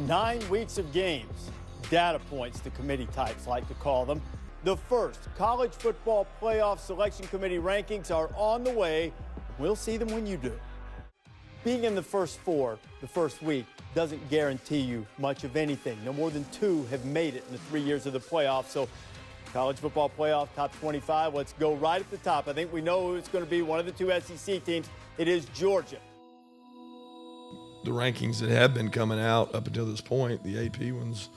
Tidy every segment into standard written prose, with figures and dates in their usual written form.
9 weeks of games, data points the committee types like to call them. The first college football playoff selection committee rankings are on the way. We'll see them when you do. Being in the first 4 the first week doesn't guarantee you much of anything. No more than 2 have made it in the 3 years of the playoffs. So college football playoff top 25, let's go right at the top. I think we know who it's going to be, one of the 2 SEC teams. It is Georgia. The rankings that have been coming out up until this point, the AP ones,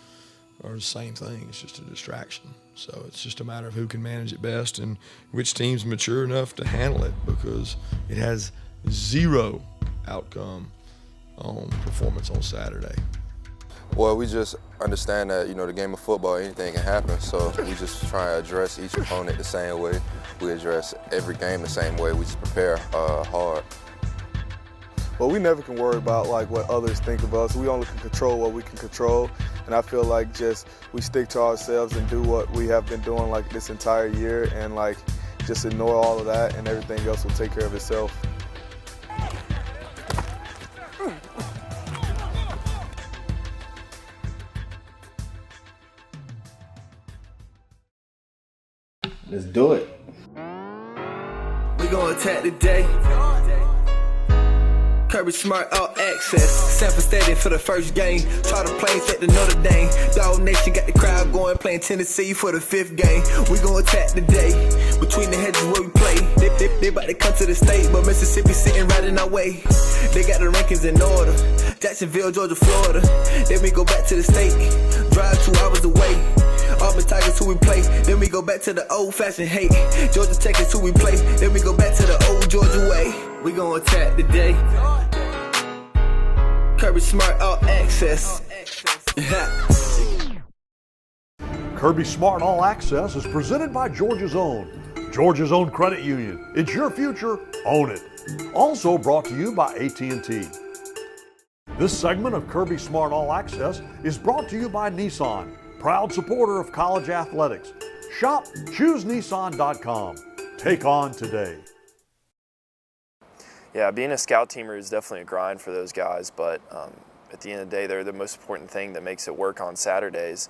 are the same thing. It's just a distraction. So it's just a matter of who can manage it best and which team's mature enough to handle it, because it has zero outcome on performance on Saturday. Well, we just understand that, the game of football, anything can happen. So we just try to address each opponent the same way. We address every game the same way. We just prepare hard. Well, we never can worry about what others think of us. We only can control what we can control. And I feel like just we stick to ourselves and do what we have been doing this entire year, and just ignore all of that, and everything else will take care of itself. Let's do it. We gonna attack today. Kirby smart, all access. Sanford Stadium for the first game. Charter planes at the Notre Dame. Dawg Nation got the crowd going, playing Tennessee for the 5th game. We gon' attack today. Between the hedges where we play. They about to come to the state, but Mississippi sitting right in our way. They got the rankings in order. Jacksonville, Georgia, Florida. Then we go back to the state. Drive 2 hours away. Auburn Tigers who we play. Then we go back to the old-fashioned hate. Georgia Tech is who we play. Then we go back to the old Georgia way. We gon' attack today. Kirby Smart, all access. Kirby Smart All Access is presented by Georgia's Own Credit Union. It's your future, own it. Also brought to you by AT&T. This segment of Kirby Smart All Access is brought to you by Nissan, proud supporter of college athletics. Shop ChooseNissan.com. Take on today. Yeah, being a scout teamer is definitely a grind for those guys, but at the end of the day, they're the most important thing that makes it work on Saturdays.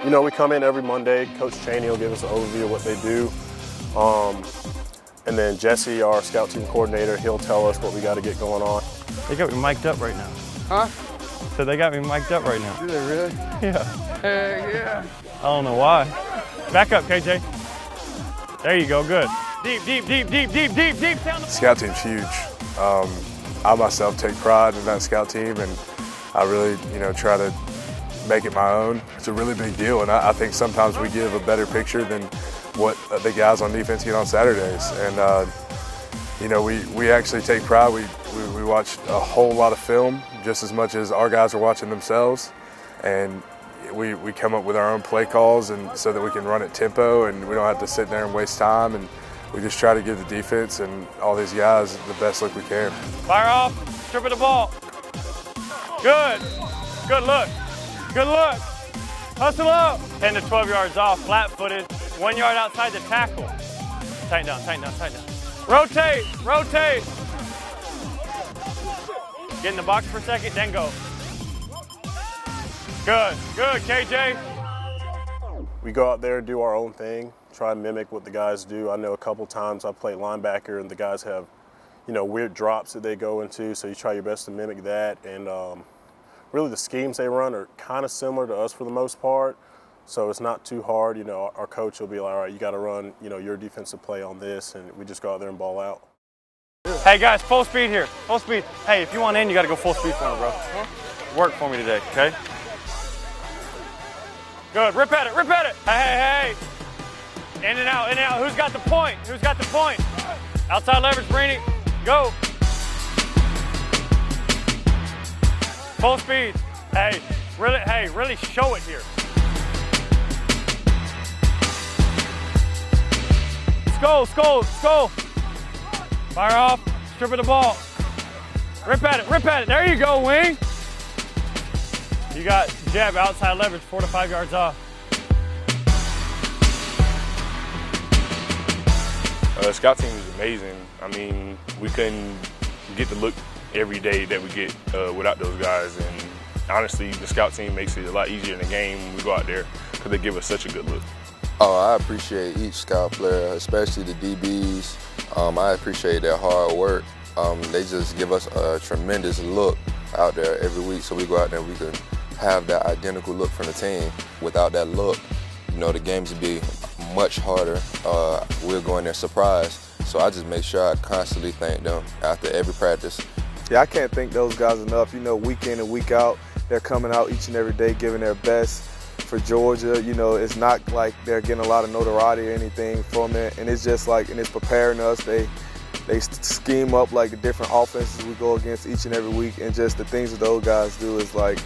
We come in every Monday. Coach Chaney will give us an overview of what they do. And then Jesse, our scout team coordinator, he'll tell us what we got to get going on. They got me mic'd up right now. Huh? So they got me mic'd up right now. Do they really? Yeah. Heck yeah. I don't know why. Back up, KJ. There you go, good. Deep down the Scout team's huge. I myself take pride in that scout team, and I really, try to make it my own. It's a really big deal, and I think sometimes we give a better picture than what the guys on defense get on Saturdays. And we actually take pride. We watch a whole lot of film, just as much as our guys are watching themselves, and we come up with our own play calls, and so that we can run at tempo, and we don't have to sit there and waste time, and we just try to give the defense and all these guys the best look we can. Fire off, strip of the ball. Good look. Hustle up. 10 to 12 yards off, flat-footed, 1 yard outside the tackle. Tighten down. Rotate. Get in the box for a second, then go. Good, KJ. We go out there and do our own thing, try and mimic what the guys do. I know a couple times I played linebacker and the guys have, weird drops that they go into, so you try your best to mimic that. And really the schemes they run are kind of similar to us for the most part, so it's not too hard. Our coach will be like, all right, you got to run, your defensive play on this, and we just go out there and ball out. Hey guys, full speed here, full speed. Hey, if you want in, you got to go full speed for me, bro. Work for me today, okay? Good, rip at it. Hey. In and out. Who's got the point? Outside leverage, Brini, go. Full speed. Hey, really show it here. Skull. Fire off, strip of the ball. Rip at it. There you go, wing. You got jab, outside leverage, 4 to 5 yards off. Scout team is amazing. I mean, we couldn't get the look every day that we get without those guys. And honestly, the scout team makes it a lot easier in the game when we go out there because they give us such a good look. Oh, I appreciate each scout player, especially the DBs. I appreciate their hard work. They just give us a tremendous look out there every week, so we go out there and we can have that identical look from the team. Without that look, you know, the games would be much harder. We'll go in there surprised. So I just make sure I constantly thank them after every practice. Yeah, I can't thank those guys enough. You know, week in and week out, they're coming out each and every day giving their best for Georgia. You know, it's not like they're getting a lot of notoriety or anything from it, and it's just like, and it's preparing us. They scheme up like the different offenses we go against each and every week, and just the things that those guys do is like,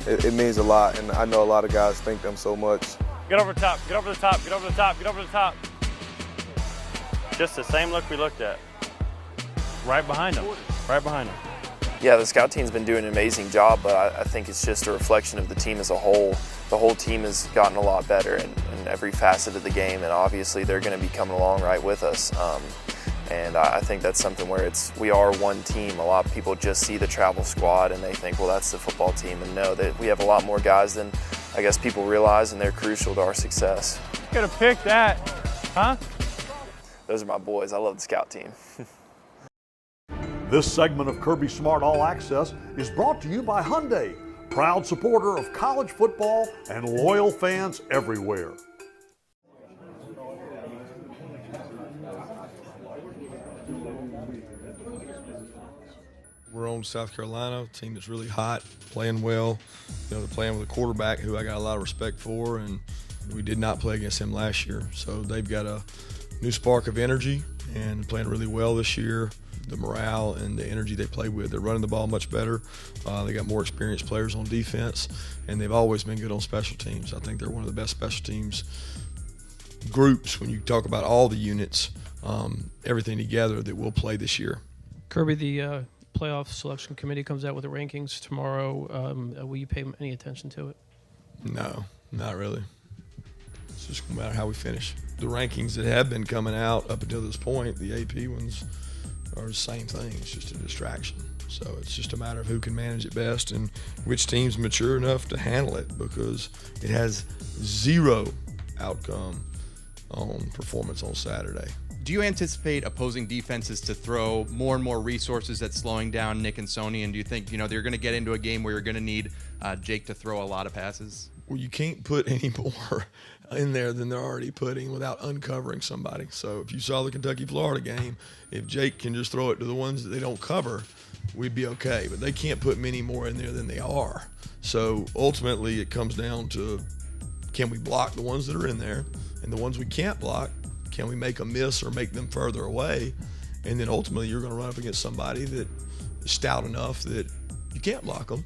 it means a lot, and I know a lot of guys thank them so much. Get over the top, get over the top, get over the top, get over the top. Just the same look we looked at. Right behind them, right behind them. Yeah, the scout team's been doing an amazing job, but I think it's just a reflection of the team as a whole. The whole team has gotten a lot better in every facet of the game, and obviously they're going to be coming along right with us. And I think that's something where we are one team. A lot of people just see the travel squad and they think, well, that's the football team. And no, that we have a lot more guys than I guess people realize, and they're crucial to our success. Gonna pick that, huh? Those are my boys. I love the scout team. This segment of Kirby Smart All Access is brought to you by Hyundai, proud supporter of college football and loyal fans everywhere. We're on South Carolina, a team that's really hot, playing well. You know, they're playing with a quarterback who I got a lot of respect for, and we did not play against him last year. So they've got a new spark of energy and playing really well this year. The morale and the energy they play with. They're running the ball much better. They got more experienced players on defense, and they've always been good on special teams. I think they're one of the best special teams groups when you talk about all the units, everything together that will play this year. Kirby, the playoff selection committee comes out with the rankings tomorrow. Will you pay any attention to it? No, not really. It's just no matter how we finish. The rankings that have been coming out up until this point, the AP ones, are the same thing. It's just a distraction. So it's just a matter of who can manage it best and which team's mature enough to handle it, because it has zero outcome on performance on Saturday. Do you anticipate opposing defenses to throw more and more resources at slowing down Nick and Sony? And do you think, you know, they're going to get into a game where you're going to need Jake to throw a lot of passes? Well, you can't put any more in there than they're already putting without uncovering somebody. So if you saw the Kentucky-Florida game, if Jake can just throw it to the ones that they don't cover, we'd be okay. But they can't put many more in there than they are. So ultimately it comes down to, can we block the ones that are in there? And the ones we can't block, can we make them miss or make them further away? And then ultimately you're going to run up against somebody that is stout enough that you can't block them.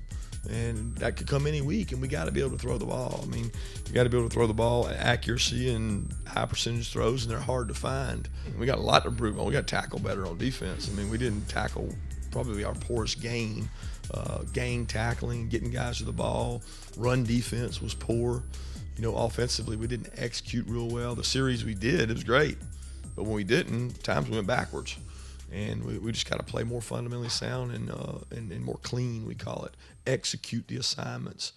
And that could come any week, and we got to be able to throw the ball. I mean, you got to be able to throw the ball at accuracy and high percentage throws, and they're hard to find. We got a lot to improve on. We got to tackle better on defense. I mean, we didn't tackle probably our poorest game. Gang tackling, getting guys to the ball. Run defense was poor. You know, offensively, we didn't execute real well. The series we did, it was great. But when we didn't, times we went backwards. And we just got to play more fundamentally sound and more clean, we call it. Execute the assignments.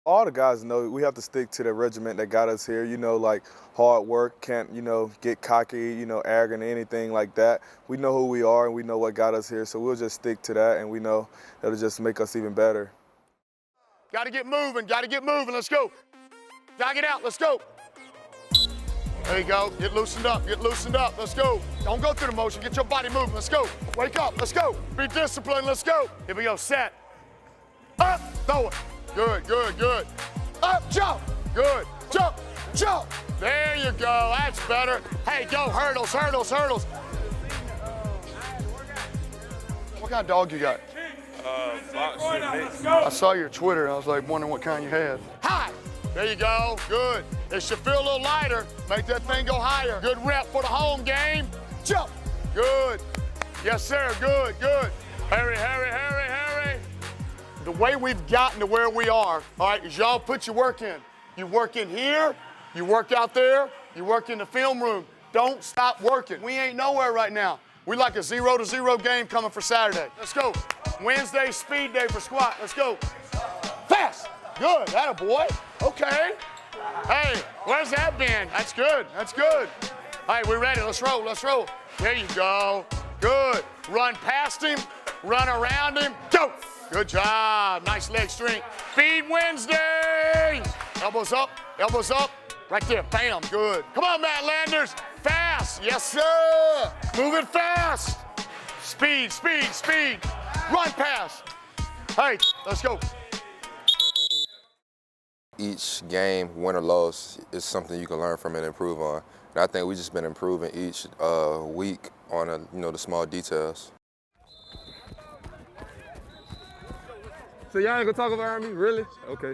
All the guys know we have to stick to the regiment that got us here. You know, like hard work, can't, you know, get cocky, you know, arrogant, anything like that. We know who we are and we know what got us here, so we'll just stick to that, and we know that'll just make us even better. Got to get moving, let's go. Got to get out, let's go. There you go, get loosened up, let's go. Don't go through the motion, get your body moving, let's go. Wake up, let's go. Be disciplined, let's go. Here we go, set. Up, throw it. Good, good, good. Up, jump, good. Jump, jump. There you go, that's better. Hey, go, hurdles, hurdles, hurdles. What kind of dog you got? I saw your Twitter, and I was like wondering what kind you had. Hi. There you go, good. It should feel a little lighter. Make that thing go higher. Good rep for the home game. Jump, good. Yes, sir, good, good. Hurry, hurry, hurry, hurry. The way we've gotten to where we are, all right, is y'all put your work in. You work in here, you work out there, you work in the film room. Don't stop working. We ain't nowhere right now. We like a 0-0 game coming for Saturday. Let's go. Wednesday, speed day for squat. Let's go. Fast. Good. Atta boy. Okay. Hey, where's that been? That's good. That's good. All right, we're ready. Let's roll. Let's roll. There you go. Good. Run past him. Run around him. Go. Good job. Nice leg strength. Speed Wednesday. Elbows up. Elbows up. Right there. Bam. Good. Come on, Matt Landers. Fast. Yes, sir. Move it fast. Speed, speed, speed. Run past. Hey, let's go. Each game, win or loss, is something you can learn from and improve on. And I think we've just been improving each week on the small details. So y'all ain't gonna talk about me, really? Okay.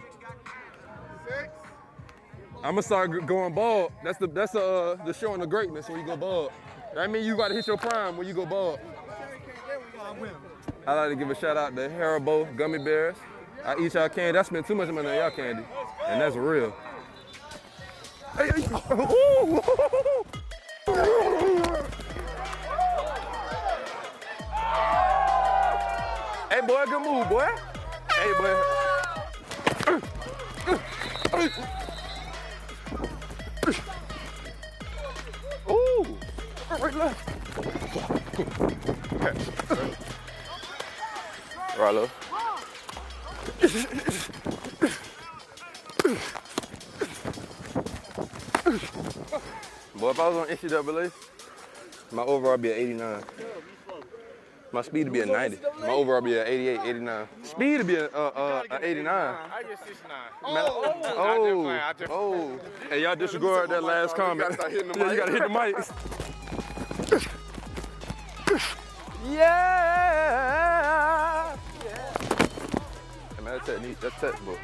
I'm gonna start going bald. That's the showing the greatness when you go bald. That means you gotta hit your prime when you go bald. I like to give a shout out to Haribo gummy bears. I eat y'all candy. I spend too much money on y'all candy, and that's real. Hey, boy, good move, boy. Hey, boy. Ooh, right left. Right left. Boy, if I was on NCAA, my overall would be at 89. My speed would be at 90. My overall would be at 88, 89. Speed would be at 89. I get 69. Oh. Hey, y'all disregard that last comment. You gotta hit the mic. Yeah. Hey, man, that's technique. That's textbook.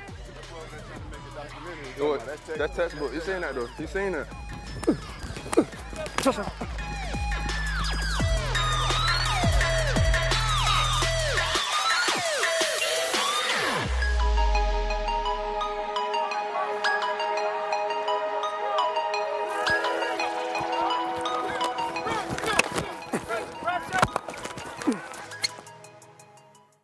That's textbook. You seen that though? You seen that?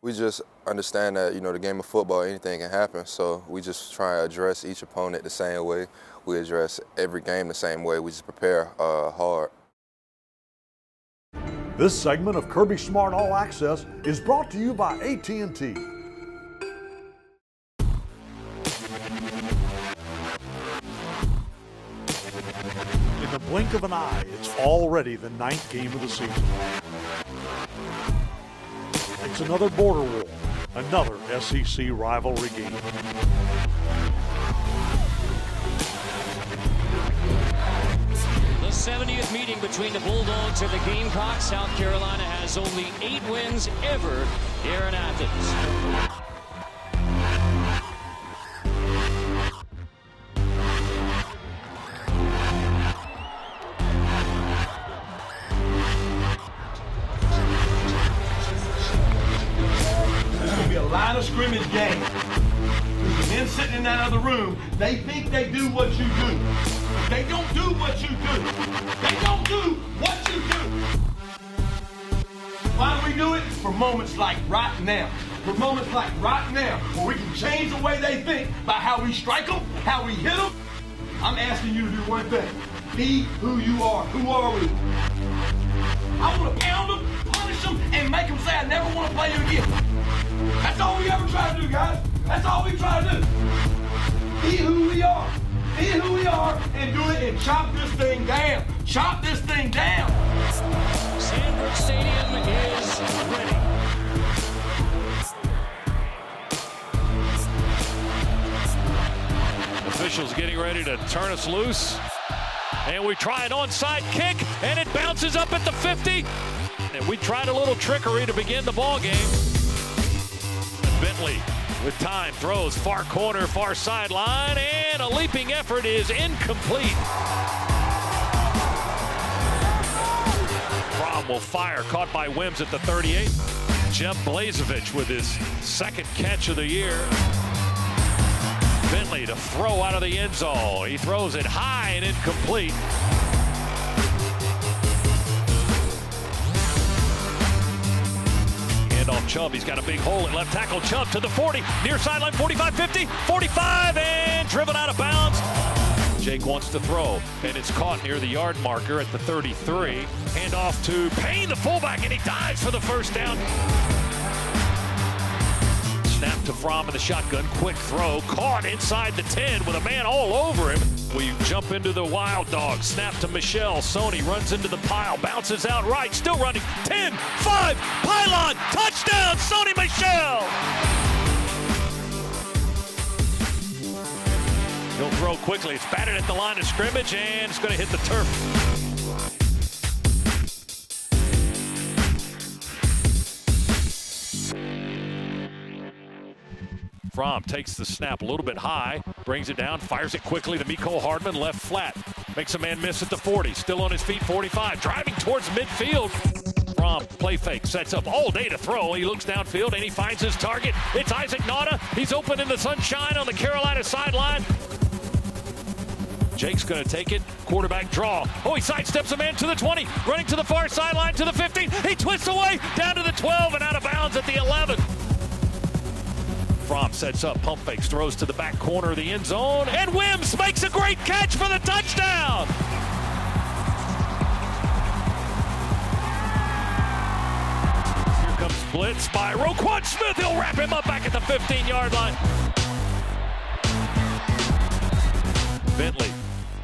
We just understand that, the game of football, anything can happen. So we just try to address each opponent the same way. We address every game the same way. We just prepare hard. This segment of Kirby Smart All Access is brought to you by AT&T. In the blink of an eye, it's already the 9th game of the season. It's another border war, another SEC rivalry game. The 70th meeting between the Bulldogs and the Gamecocks. South Carolina has only 8 wins ever here in Athens. Line of scrimmage game. The men sitting in that other room, they think they do what you do. They don't do what you do. They don't do what you do. Why do we do it? For moments like right now. For moments like right now, where we can change the way they think by how we strike them, how we hit them. I'm asking you to do one thing. Be who you are. Who are we? I want to pound them, punish them, and make them say I never want to play you again. That's all we ever try to do, guys. That's all we try to do. Be who we are. Be who we are and do it and chop this thing down. Chop this thing down. Sanford Stadium is ready. Officials getting ready to turn us loose. And we try an onside kick, and it bounces up at the 50. And we tried a little trickery to begin the ball game. Bentley with time throws far corner, far sideline, and a leaping effort is incomplete. Fromm will fire, caught by Wims at the 38. Jeff Blazevich with his second catch of the year. Bentley to throw out of the end zone. He throws it high and incomplete. Chubb, he's got a big hole at left tackle. Chubb to the 40, near sideline, 45, 50, 45, and driven out of bounds. Jake wants to throw, and it's caught near the yard marker at the 33. Handoff to Payne, the fullback, and he dives for the first down. Snap to Fromm in the shotgun, quick throw, caught inside the 10 with a man all over him. We jump into the Wild Dogs, snap to Michelle, Sony runs into the pile, bounces out right, still running, 10, 5, pylon, touchdown, Sony Michelle! He'll throw quickly, it's batted at the line of scrimmage, and it's gonna hit the turf. Fromm takes the snap a little bit high, brings it down, fires it quickly to Mecole Hardman, left flat. Makes a man miss at the 40, still on his feet, 45, driving towards midfield. Fromm, play fake, sets up all day to throw. He looks downfield and he finds his target. It's Isaac Nauta. He's open in the sunshine on the Carolina sideline. Jake's going to take it, quarterback draw. Oh, he sidesteps a man to the 20, running to the far sideline to the 15. He twists away, down to the 12 and out of bounds at the 11. Fromm sets up, pump fakes, throws to the back corner of the end zone, and Wims makes a great catch for the touchdown. Here comes blitz by Roquan Smith. He'll wrap him up back at the 15-yard line. Bentley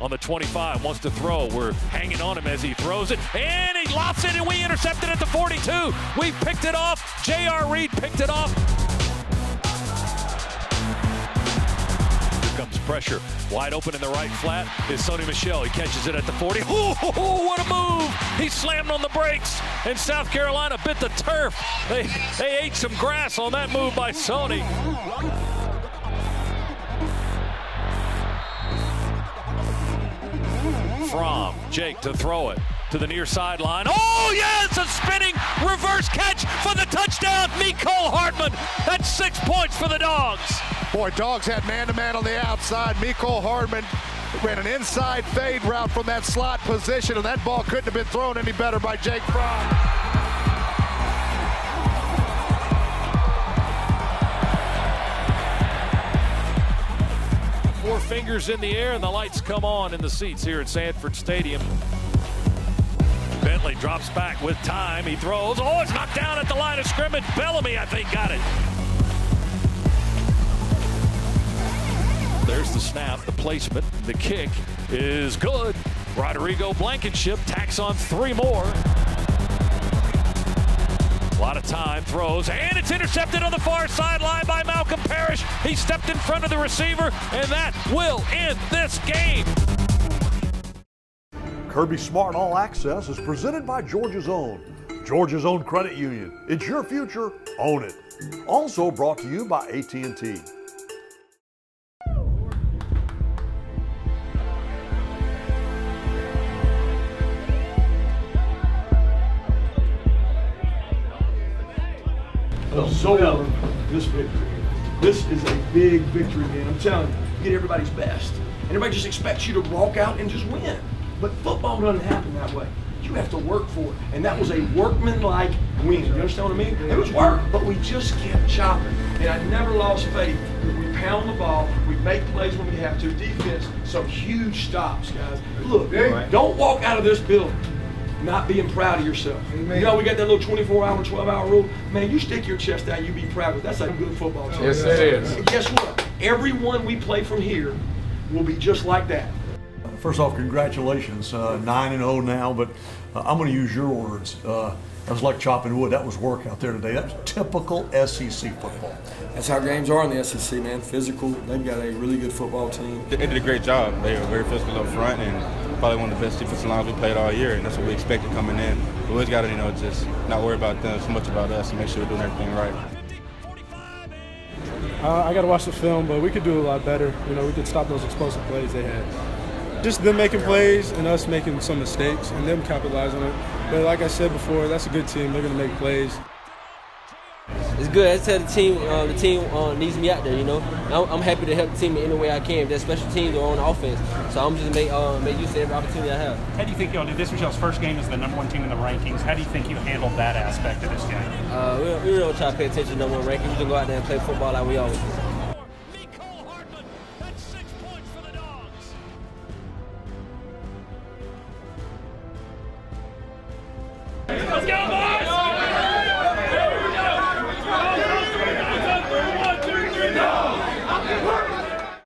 on the 25 wants to throw. We're hanging on him as he throws it, and he lofts it, and we intercept it at the 42. We picked it off. J.R. Reed picked it off. Comes pressure, wide open in the right flat is Sony Michelle. He catches it at the 40. Oh, what a move! He slammed on the brakes, and South Carolina bit the turf. They ate some grass on that move by Sony. Fromm, Jake to throw it to the near sideline. Oh, yes, a spinning reverse catch for the touchdown, Mecole Hardman. That's 6 points for the Dogs. Boy, Dogs had man-to-man on the outside. Mecole Hardman ran an inside fade route from that slot position, and that ball couldn't have been thrown any better by Jake Fromm. Four fingers in the air, and the lights come on in the seats here at Sanford Stadium. Bentley drops back with time. He throws. Oh, it's knocked down at the line of scrimmage. Bellamy, I think, got it. There's the snap, the placement, the kick is good. Rodrigo Blankenship tacks on 3 more. A lot of time, throws, and it's intercepted on the far sideline by Malcolm Parrish. He stepped in front of the receiver, and that will end this game. Kirby Smart All Access is presented by Georgia's Own Credit Union. It's your future, own it. Also brought to you by AT&T. So this victory. This is a big victory, man. I'm telling you, you get everybody's best. And everybody just expects you to walk out and just win. But football doesn't happen that way. You have to work for it. And that was a workman-like win. You understand what I mean? It was work, but we just kept chopping. And I never lost faith. We pound the ball. We make plays when we have to. Defense, some huge stops, guys. Look, don't walk out of this building not being proud of yourself. Amen. You know, we got that little 24-hour, 12-hour rule. Man, you stick your chest out, you be proud of it. That's a good football team. Yes, it is. And guess what? Everyone we play from here will be just like that. First off, congratulations. 9-0 now, but I'm going to use your words. That was like chopping wood. That was work out there today. That's typical SEC football. That's how games are in the SEC, man. Physical. They've got a really good football team. They did a great job. They were very physical up front and probably one of the best defensive lines we played all year, and that's what we expected coming in. We always got to, just not worry about them so much about us and make sure we're doing everything right. I got to watch the film, but we could do a lot better. We could stop those explosive plays they had. Just them making plays and us making some mistakes and them capitalizing on it. But like I said before, that's a good team. They're going to make plays. It's good. I tell the team needs me out there, you know. I'm happy to help the team in any way I can. If there's special teams or on offense, so I'm just make use of every opportunity I have. How do you think y'all did? This was y'all's first game as the #1 team in the rankings. How do you think you handled that aspect of this game? We don't try to pay attention to #1 rankings. We just go out there and play football like we always do.